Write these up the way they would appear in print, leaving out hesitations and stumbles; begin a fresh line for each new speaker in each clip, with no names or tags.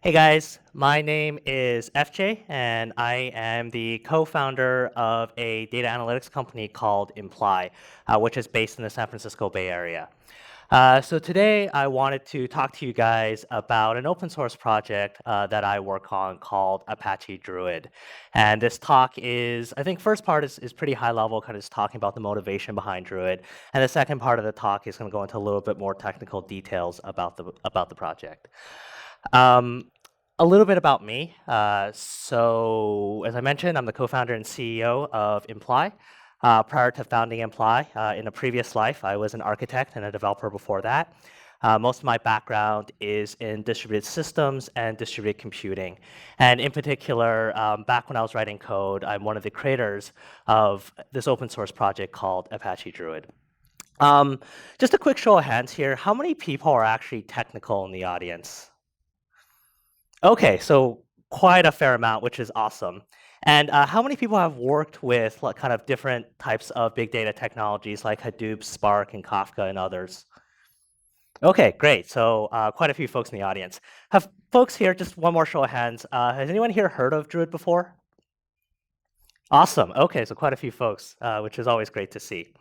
Hey guys, my name is FJ, and I am the co-founder of a data analytics company called Imply, which is based in the San Francisco Bay Area. So today I wanted to talk to you guys about an open source project that I work on called Apache Druid. And this talk is, I think first part is pretty high level, kind of just talking about the motivation behind Druid. And the second part of the talk is going to go into a little bit more technical details about the project. A little bit about me. So as I mentioned, I'm the co-founder and CEO of Imply. Prior to founding Imply, in a previous life, I was an architect and a developer before that. Most of my background is in distributed systems and distributed computing. And in particular, back when I was writing code, I'm one of the creators of this open source project called Apache Druid. Just a quick show of hands here. How many people are actually technical in the audience? Okay, so quite a fair amount, which is awesome. And how many people have worked with kind of different types of big data technologies like Hadoop, Spark, and Kafka, and others? Okay, great. So quite a few folks in the audience. Have folks here, just one more show of hands, has anyone here heard of Druid before? Awesome. Okay, so quite a few folks, which is always great to see.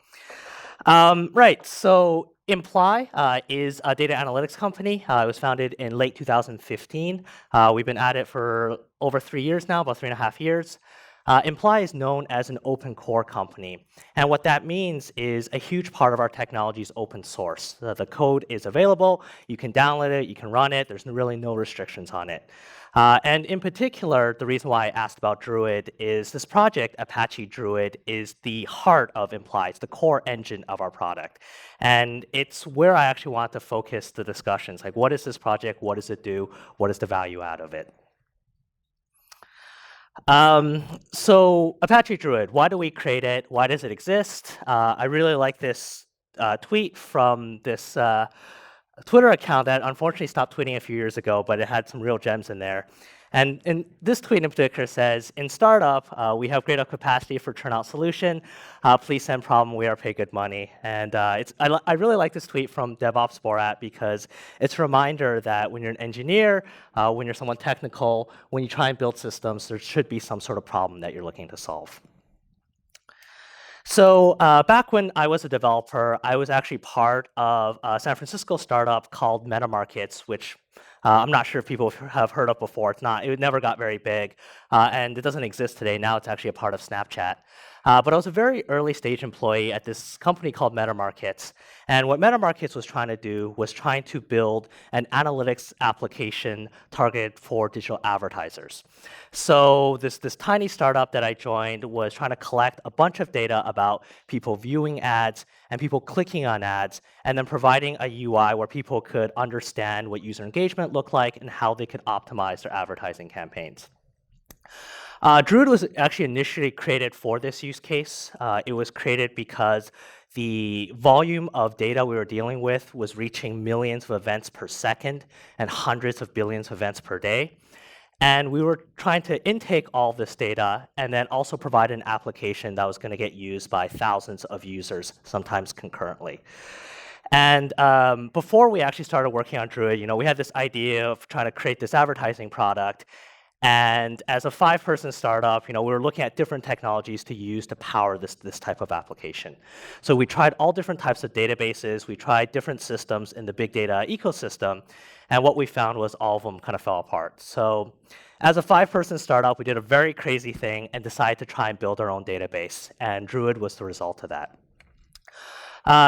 Right, so Imply is a data analytics company. It was founded in late 2015. We've been at it for over 3 years now, about 3.5 years. Imply is known as an open core company. And what that means is a huge part of our technology is open source. The code is available, you can download it, you can run it, there's really no restrictions on it. And in particular, the reason why I asked about Druid is this project, Apache Druid, is the heart of Imply. It's the core engine of our product. And it's where I actually want to focus the discussions. Like, what is this project? What does it do? What is the value out of it? So Apache Druid, why do we create it? Why does it exist? I really like this tweet from this Twitter account that unfortunately stopped tweeting a few years ago, but it had some real gems in there. And this tweet in particular says, in startup, we have great capacity for turnout solution. Please send problem, we are pay good money. And I really like this tweet from DevOps Borat because it's a reminder that when you're an engineer, when you're someone technical, when you try and build systems, there should be some sort of problem that you're looking to solve. So back when I was a developer, I was actually part of a San Francisco startup called Metamarkets, which I'm not sure if people have heard of before. It never got very big, and it doesn't exist today. Now it's actually a part of Snapchat. But I was a very early stage employee at this company called Metamarkets. And what Metamarkets was trying to do was trying to build an analytics application targeted for digital advertisers. So this tiny startup that I joined was trying to collect a bunch of data about people viewing ads and people clicking on ads, and then providing a UI where people could understand what user engagement looked like and how they could optimize their advertising campaigns. Druid was actually initially created for this use case. It was created because the volume of data we were dealing with was reaching millions of events per second and hundreds of billions of events per day. And we were trying to intake all this data and then also provide an application that was going to get used by thousands of users, sometimes concurrently. And before we actually started working on Druid, we had this idea of trying to create this advertising product. And as a 5-person startup, we were looking at different technologies to use to power this type of application. So we tried all different types of databases. We tried different systems in the big data ecosystem. And what we found was all of them kind of fell apart. So as a 5-person startup, we did a very crazy thing and decided to try and build our own database. And Druid was the result of that.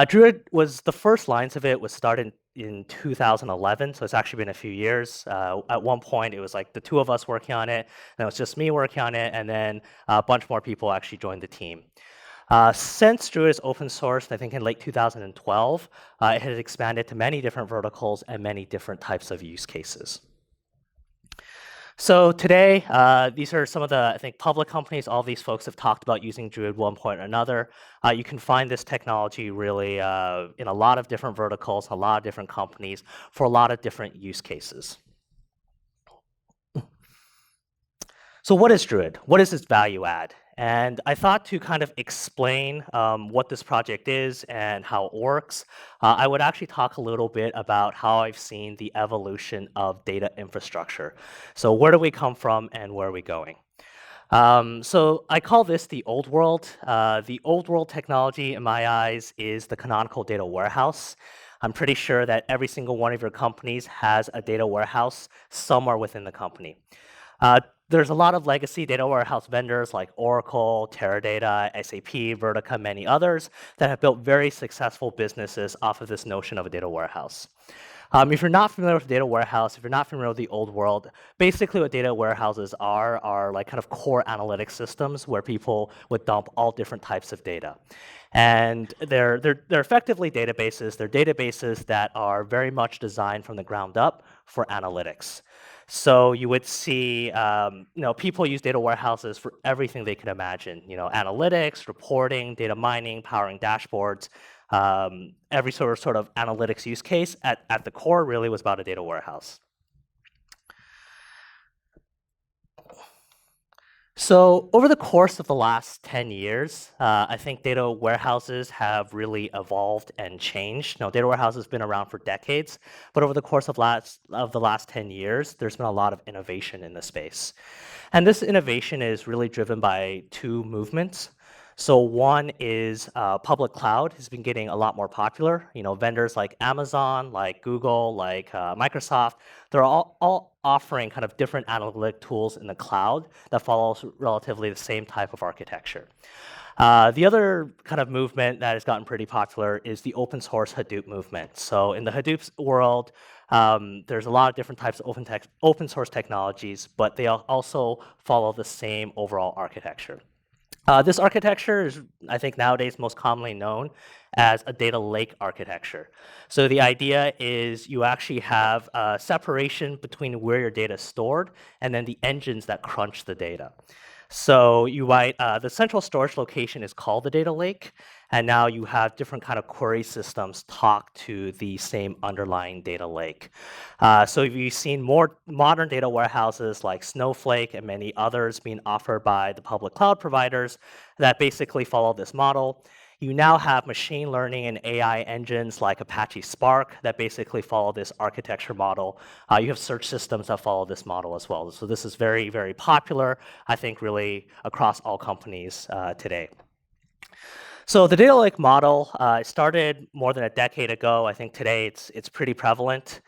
Druid was the first lines of it was started in 2011, so it's actually been a few years. At one point, it was like the 2 of us working on it, and it was just me working on it, and then a bunch more people actually joined the team. Since Druid is open source, I think in late 2012, it has expanded to many different verticals and many different types of use cases. So today, these are some of the, I think, public companies. All these folks have talked about using Druid at one point or another. You can find this technology really in a lot of different verticals, a lot of different companies, for a lot of different use cases. So what is Druid? What is its value add? And I thought to kind of explain what this project is and how it works, I would actually talk a little bit about how I've seen the evolution of data infrastructure. So where do we come from and where are we going? So I call this the old world. The old world technology, in my eyes, is the canonical data warehouse. I'm pretty sure that every single one of your companies has a data warehouse somewhere within the company. There's a lot of legacy data warehouse vendors like Oracle, Teradata, SAP, Vertica, many others that have built very successful businesses off of this notion of a data warehouse. If you're not familiar with data warehouse, if you're not familiar with the old world, basically what data warehouses are like kind of core analytic systems where people would dump all different types of data. And they're effectively databases. They're databases that are very much designed from the ground up for analytics. So you would see, people use data warehouses for everything they can imagine. Analytics, reporting, data mining, powering dashboards. Every sort of analytics use case at the core really was about a data warehouse. So over the course of the last 10 years, I think data warehouses have really evolved and changed. Data warehouses have been around for decades, but over the course of the last 10 years, there's been a lot of innovation in the space. And this innovation is really driven by two movements. So one is public cloud has been getting a lot more popular. Vendors like Amazon, like Google, like Microsoft, they're all offering kind of different analytic tools in the cloud that follows relatively the same type of architecture. The other kind of movement that has gotten pretty popular is the open source Hadoop movement. So in the Hadoop world, there's a lot of different types of open source technologies, but they also follow the same overall architecture. This architecture is, I think, nowadays most commonly known as a data lake architecture. So the idea is you actually have a separation between where your data is stored and then the engines that crunch the data. So you might, the central storage location is called the data lake, and now you have different kind of query systems talk to the same underlying data lake. So you've seen more modern data warehouses like Snowflake and many others being offered by the public cloud providers that basically follow this model. You now have machine learning and AI engines like Apache Spark that basically follow this architecture model. You have search systems that follow this model as well. So this is very, very popular, I think, really across all companies today. So the data lake model started more than a decade ago. I think today it's pretty prevalent.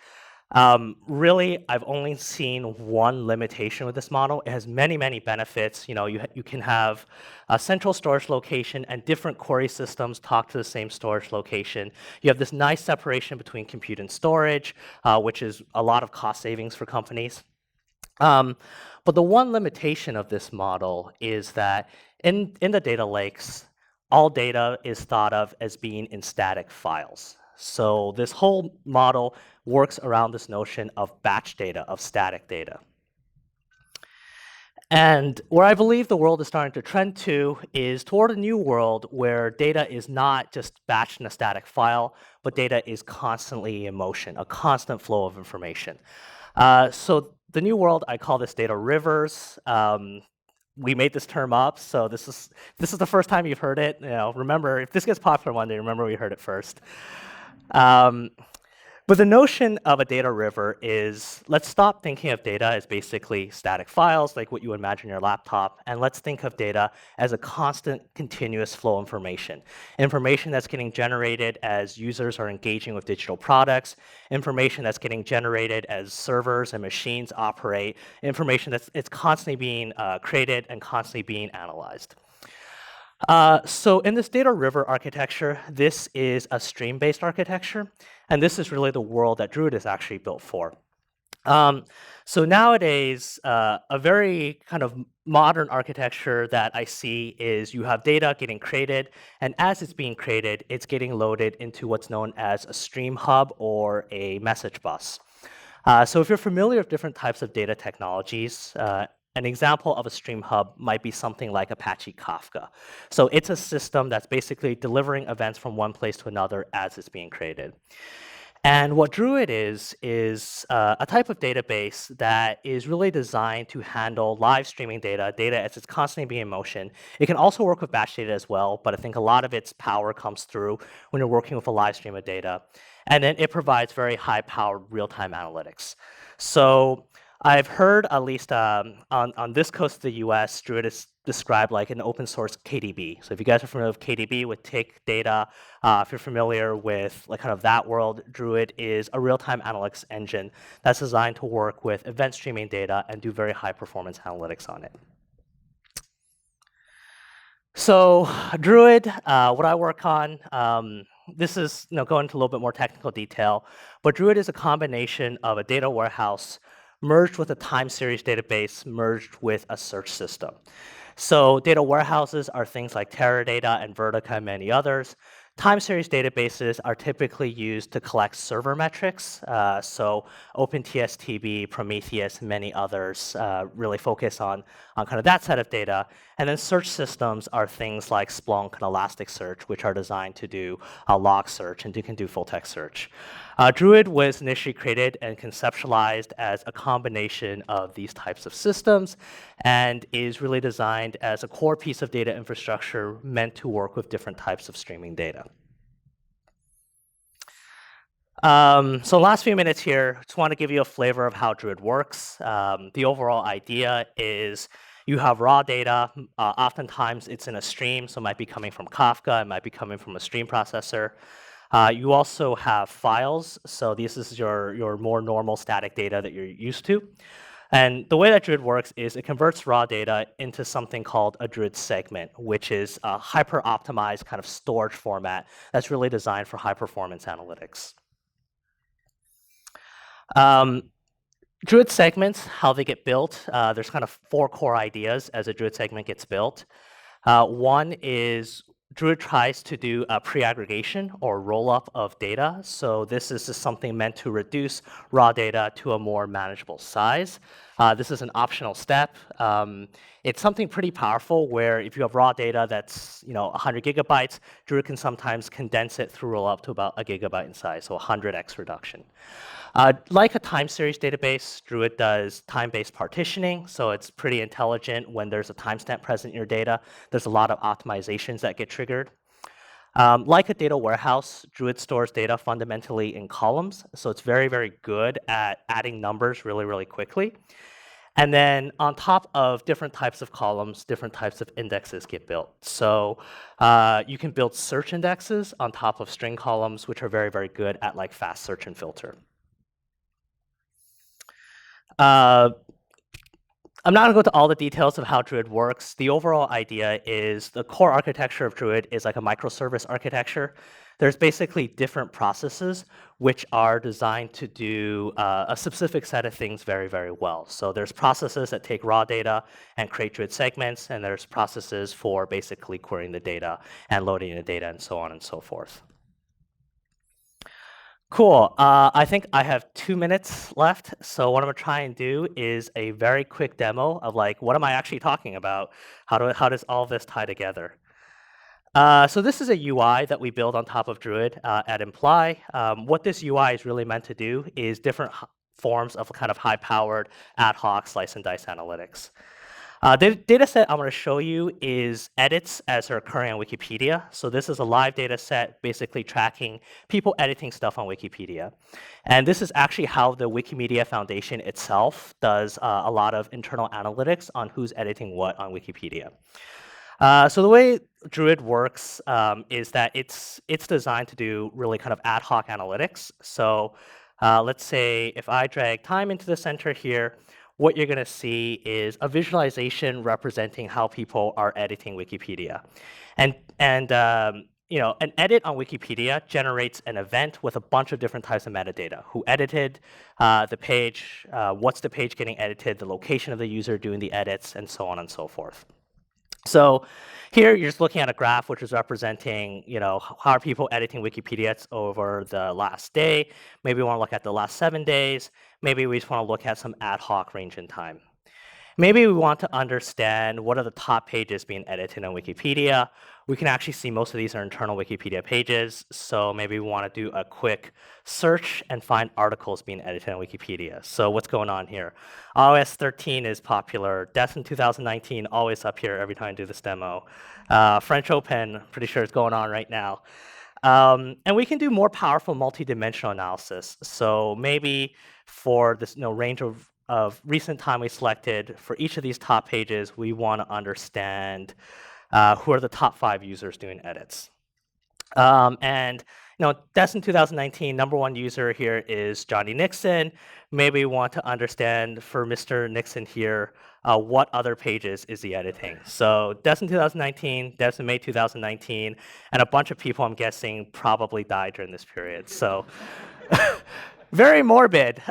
Really, I've only seen one limitation with this model. It has many, many benefits. You can have a central storage location and different query systems talk to the same storage location. You have this nice separation between compute and storage, which is a lot of cost savings for companies. But the one limitation of this model is that in the data lakes, all data is thought of as being in static files. So this whole model works around this notion of batch data, of static data. And where I believe the world is starting to trend to is toward a new world where data is not just batched in a static file, but data is constantly in motion, a constant flow of information. So the new world, I call this data rivers. We made this term up, so this is the first time you've heard it. Remember, if this gets popular one day, remember we heard it first. But the notion of a data river is, let's stop thinking of data as basically static files, like what you would imagine your laptop, and let's think of data as a constant, continuous flow of information. Information that's getting generated as users are engaging with digital products, information that's getting generated as servers and machines operate, information it's constantly being created and constantly being analyzed. So in this data river architecture, this is a stream-based architecture, and this is really the world that Druid is actually built for. So nowadays, a very kind of modern architecture that I see is you have data getting created, and as it's being created, it's getting loaded into what's known as a stream hub or a message bus. So if you're familiar with different types of data technologies, an example of a stream hub might be something like Apache Kafka. So it's a system that's basically delivering events from one place to another as it's being created. And what Druid is a type of database that is really designed to handle live streaming data as it's constantly being in motion. It can also work with batch data as well, but I think a lot of its power comes through when you're working with a live stream of data. And then it provides very high-powered real-time analytics. So I've heard, at least on this coast of the US, Druid is described like an open source KDB. So if you guys are familiar with KDB, with tick data, if you're familiar with like kind of that world, Druid is a real-time analytics engine that's designed to work with event streaming data and do very high performance analytics on it. So Druid, what I work on, this is going into a little bit more technical detail, but Druid is a combination of a data warehouse merged with a time series database merged with a search system. So data warehouses are things like Teradata and Vertica and many others. Time series databases are typically used to collect server metrics. So OpenTSTB, Prometheus, many others really focus on kind of that set of data. And then search systems are things like Splunk and Elasticsearch, which are designed to do log search and can do full text search. Druid was initially created and conceptualized as a combination of these types of systems and is really designed as a core piece of data infrastructure meant to work with different types of streaming data. So last few minutes here, just want to give you a flavor of how Druid works. The overall idea is you have raw data. Oftentimes it's in a stream, so it might be coming from Kafka, it might be coming from a stream processor. You also have files, so this is your more normal static data that you're used to. And the way that Druid works is it converts raw data into something called a Druid segment, which is a hyper-optimized kind of storage format that's really designed for high-performance analytics. Druid segments, how they get built, there's kind of 4 core ideas as a Druid segment gets built. One is Druid tries to do a pre-aggregation or roll-up of data. So this is just something meant to reduce raw data to a more manageable size. This is an optional step. It's something pretty powerful where if you have raw data that's 100 gigabytes, Druid can sometimes condense it through roll-up to about a gigabyte in size, so 100x reduction. Like a time series database, Druid does time-based partitioning, so it's pretty intelligent when there's a timestamp present in your data. There's a lot of optimizations that get triggered. Like a data warehouse, Druid stores data fundamentally in columns, so it's very, very good at adding numbers really, really quickly. And then on top of different types of columns, different types of indexes get built. So you can build search indexes on top of string columns, which are very, very good at like fast search and filter. I'm not going to go into all the details of how Druid works. The overall idea is the core architecture of Druid is like a microservice architecture. There's basically different processes which are designed to do a specific set of things very, very well. So there's processes that take raw data and create Druid segments, and there's processes for basically querying the data and loading the data and so on and so forth. Cool. I think I have 2 minutes left. So what I'm gonna try and do is a very quick demo of like, what am I actually talking about? How does all of this tie together? So this is a UI that we build on top of Druid at Imply. What this UI is really meant to do is different forms of kind of high-powered ad hoc slice and dice analytics. The data set I'm going to show you is edits as are occurring on Wikipedia. So this is a live data set basically tracking people editing stuff on Wikipedia. And this is actually how the Wikimedia Foundation itself does a lot of internal analytics on who's editing what on Wikipedia. So the way Druid works is that it's designed to do really kind of ad hoc analytics. So let's say if I drag time into the center here, what you're going to see is a visualization representing how people are editing Wikipedia. And an edit on Wikipedia generates an event with a bunch of different types of metadata. Who edited the page, what's the page getting edited, the location of the user doing the edits, and so on and so forth. So here you're just looking at a graph which is representing, how are people editing Wikipedia over the last day. Maybe we want to look at the last 7 days. Maybe we just want to look at some ad hoc range in time. Maybe we want to understand what are the top pages being edited on Wikipedia. we can actually see most of these are internal Wikipedia pages. So maybe we want to do a quick search and find articles being edited on Wikipedia. So what's going on here? iOS 13 is popular. Death in 2019, always up here every time I do this demo. French Open, pretty sure it's going on right now. And we can do more powerful multi-dimensional analysis. So maybe for this range of recent time we selected, for each of these top pages, we want to understand who are the top 5 users doing edits. And that's in 2019. Number 1 user here is Johnny Nixon. Maybe we want to understand for Mr. Nixon here, what other pages is he editing? So that's in 2019, that's in May 2019, and a bunch of people, I'm guessing, probably died during this period. So very morbid.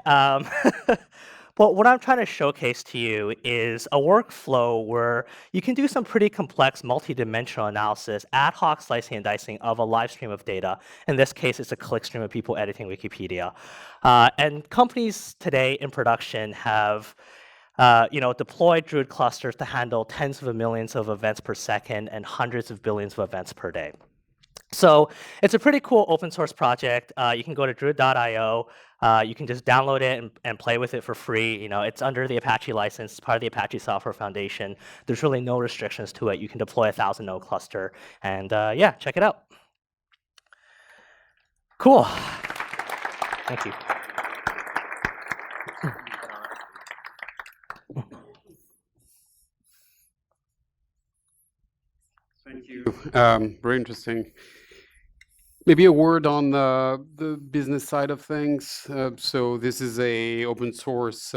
But what I'm trying to showcase to you is a workflow where you can do some pretty complex multi-dimensional analysis, ad hoc slicing and dicing of a live stream of data. In this case, it's a clickstream of people editing Wikipedia. And companies today in production have deployed Druid clusters to handle tens of millions of events per second and hundreds of billions of events per day. So it's a pretty cool open source project. You can go to druid.io. You can just download it and play with it for free. It's under the Apache license. It's part of the Apache Software Foundation. There's really no restrictions to it. You can deploy a 1,000-node cluster. And yeah, check it out. Cool. Thank you.
Thank you. Very interesting. Maybe a word on the business side of things. So this is a open source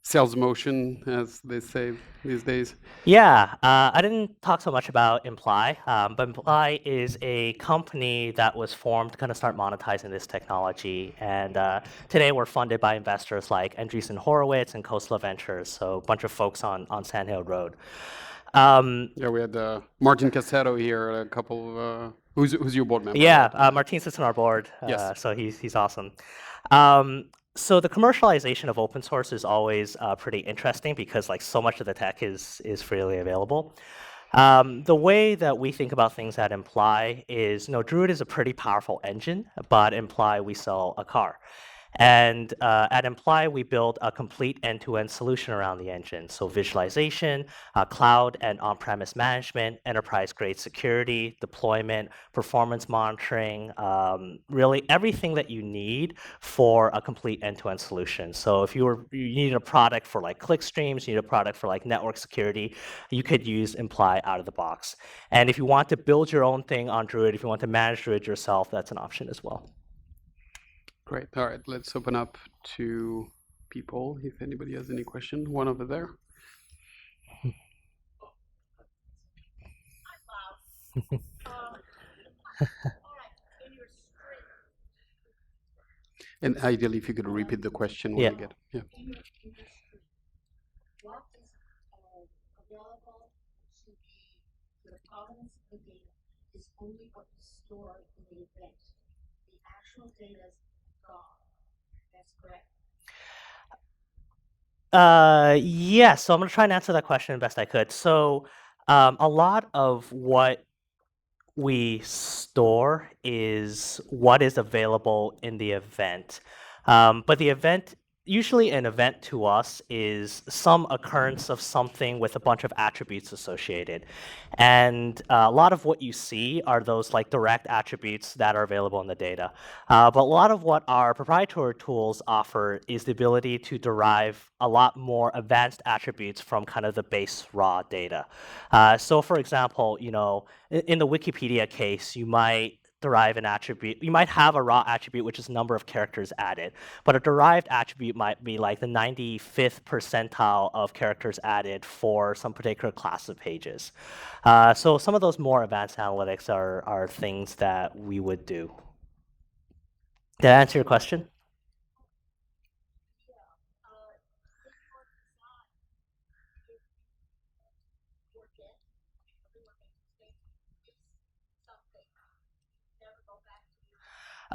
sales motion, as they say these days.
Yeah, I didn't talk so much about Imply, but Imply is a company that was formed to kind of start monetizing this technology. And today we're funded by investors like Andreessen Horowitz and Khosla Ventures, so a bunch of folks on Sand Hill Road.
Yeah, we had Martin Cassetto here, a couple of... Who's your board member?
Yeah, Martin sits on our board,
yes.
So he's awesome. So the commercialization of open source is always pretty interesting because so much of the tech is freely available. The way that we think about things at Imply is, Druid is a pretty powerful engine, but Imply we sell a car. And at Imply, we build a complete end-to-end solution around the engine. So visualization, cloud and on-premise management, enterprise-grade security, deployment, performance monitoring, really everything that you need for a complete end-to-end solution. So if you need a product for clickstreams, you need a product for network security, you could use Imply out of the box. And if you want to build your own thing on Druid, if you want to manage Druid yourself, that's an option as well.
Great. All right, let's open up to people if anybody has any question. One over there. And ideally, if you could repeat the question when you get it. Yeah.
What is available to the provenance of the data is only what is stored in the event. The actual data is gone. That's correct.
Yeah, so I'm going to try and answer that question the best I could. So a lot of what we store is what is available in the event. But the event, usually an event to us is some occurrence of something with a bunch of attributes associated. And a lot of what you see are those direct attributes that are available in the data. But a lot of what our proprietary tools offer is the ability to derive a lot more advanced attributes from kind of the base raw data. So for example, in the Wikipedia case, you might derive an attribute. You might have a raw attribute, which is number of characters added, but a derived attribute might be the 95th percentile of characters added for some particular class of pages. So some of those more advanced analytics are things that we would do. Did I answer your question?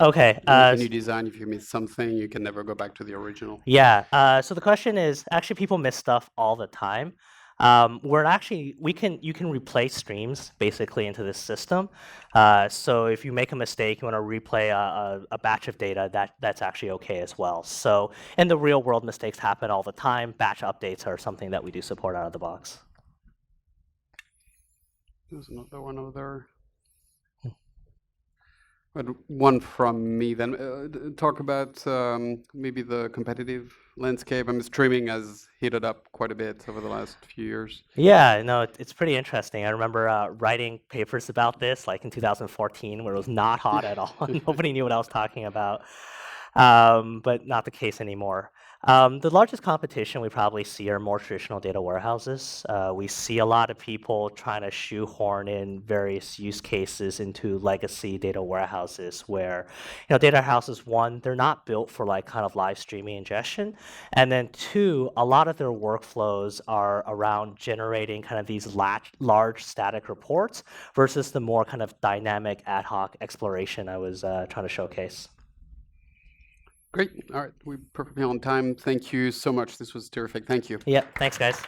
Okay.
Can you design if you miss something, you can never go back to the original?
Yeah. So the question is, actually, people miss stuff all the time. We're actually you can replay streams basically into this system. So if you make a mistake, you want to replay a batch of data, that's actually okay as well. So in the real world, mistakes happen all the time. Batch updates are something that we do support out of the box.
There's another one over there. But one from me then. Talk about maybe the competitive landscape. I mean, streaming has heated up quite a bit over the last few years.
Yeah, no, it's pretty interesting. I remember writing papers about this, like in 2014, where it was not hot at all. Nobody knew what I was talking about, but not the case anymore. The largest competition we probably see are more traditional data warehouses. We see a lot of people trying to shoehorn in various use cases into legacy data warehouses where, data warehouses, one, they're not built for like kind of live streaming ingestion. And then two, a lot of their workflows are around generating kind of these large static reports versus the more kind of dynamic ad hoc exploration I was trying to showcase.
Great. All right. We're perfectly on time. Thank you so much. This was terrific. Thank you.
Yeah, thanks, guys.